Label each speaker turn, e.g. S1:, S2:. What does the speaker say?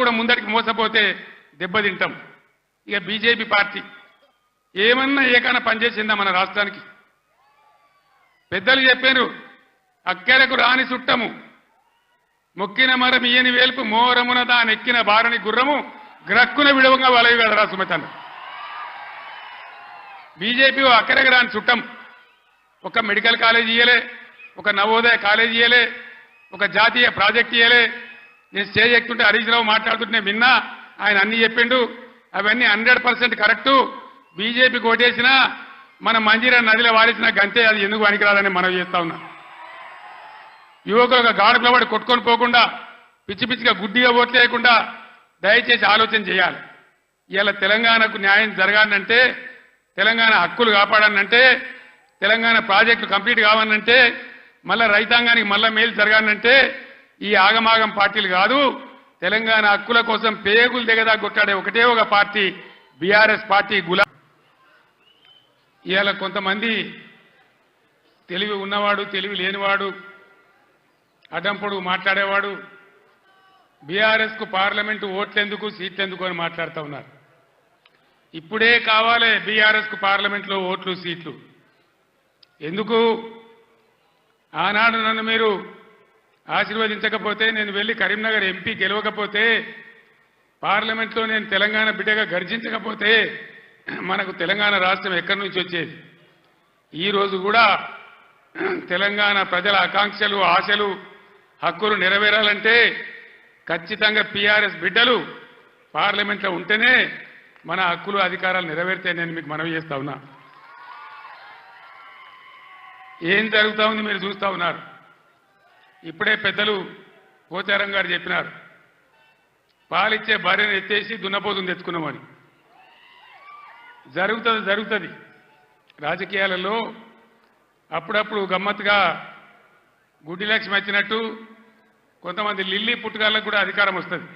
S1: కూడా ముందరికి మోసపోతే దెబ్బతింటాం. ఇక బీజేపీ పార్టీ ఏమన్నా ఏకైనా పనిచేసిందా మన రాష్ట్రానికి? పెద్దలు చెప్పారు, అక్కెరకు రాని చుట్టము మొక్కిన మరం ఇయ్యని వేల్పు మోరమున దానెక్కిన బారని గుర్రము గ్రక్కున విడవంగా వలవి కదరా సుమతన్న. బీజేపీ అక్కడికి రాని చుట్టం. ఒక మెడికల్ కాలేజ్ ఇయ్యలే, ఒక నవోదయ కాలేజ్ ఇయ్యలే, ఒక జాతీయ ప్రాజెక్ట్ ఇయ్యలే. నేను స్టేజ్ ఎక్కుతుంటే హరీష్ రావు మాట్లాడుతుంటే విన్నా, ఆయన అన్ని చెప్పిండు. అవన్నీ 100% కరెక్టు. బీజేపీకి ఓటేసినా మన మంజీరా నదిలో వాడేసిన గంతే, అది ఎందుకు పనికిరాదని మనవి చేస్తా ఉన్నా. యువకులు ఒక గాడుపుల పడి కొట్టుకొని పోకుండా, పిచ్చి పిచ్చిగా గుడ్డిగా ఓట్లు వేయకుండా దయచేసి ఆలోచన చేయాలి. ఇవాళ తెలంగాణకు న్యాయం జరగాలంటే, తెలంగాణ హక్కులు కాపాడాలంటే, తెలంగాణ ప్రాజెక్టులు కంప్లీట్ కావాలంటే, మళ్ళా రైతాంగానికి మళ్ళా మేలు జరగాలంటే ఈ ఆగమాగం పార్టీలు కాదు. తెలంగాణ హక్కుల కోసం పేగులు దిగదా కొట్టాడే ఒకటే ఒక పార్టీ బీఆర్ఎస్ పార్టీ. ఇవాళ కొంతమంది తెలివి ఉన్నవాడు, తెలివి లేనివాడు, అడ్డంపొడుగు మాట్లాడేవాడు బీఆర్ఎస్ కు పార్లమెంటు ఓట్లెందుకు సీట్లెందుకు అని మాట్లాడుతూ ఉన్నారు. ఇప్పుడే కావాలి బీఆర్ఎస్ కు పార్లమెంట్లో ఓట్లు సీట్లు ఎందుకు? ఆనాడు నన్ను మీరు ఆశీర్వదించకపోతే, నేను వెళ్ళి కరీంనగర్ ఎంపీ గెలవకపోతే, పార్లమెంట్లో నేను తెలంగాణ బిడ్డగా గర్జించకపోతే మనకు తెలంగాణ రాష్ట్రం ఎక్కడి నుంచి వచ్చేది? ఈ రోజు కూడా తెలంగాణ ప్రజల ఆకాంక్షలు, ఆశలు, హక్కులు నెరవేరాలంటే ఖచ్చితంగా పీఆర్ఎస్ బిడ్డలు పార్లమెంట్లో ఉంటేనే మన హక్కులు, అధికారాలు నెరవేరితే నేను మీకు మనవి చేస్తా ఉన్నా. ఏం జరుగుతూ ఉంది మీరు చూస్తూ ఉన్నారు. ఇప్పుడే పెద్దలు పోచారం గారు చెప్పినారు, పాలిచ్చే భార్యను ఎత్తేసి దున్నపోతుని తెచ్చుకున్నామని. జరుగుతుంది. రాజకీయాలలో అప్పుడప్పుడు గమ్మత్తుగా గుడ్డి లక్ష్మి వచ్చినట్టు కొంతమంది లిల్లీ పుట్టుకాళ్ళకు కూడా అధికారం వస్తుంది.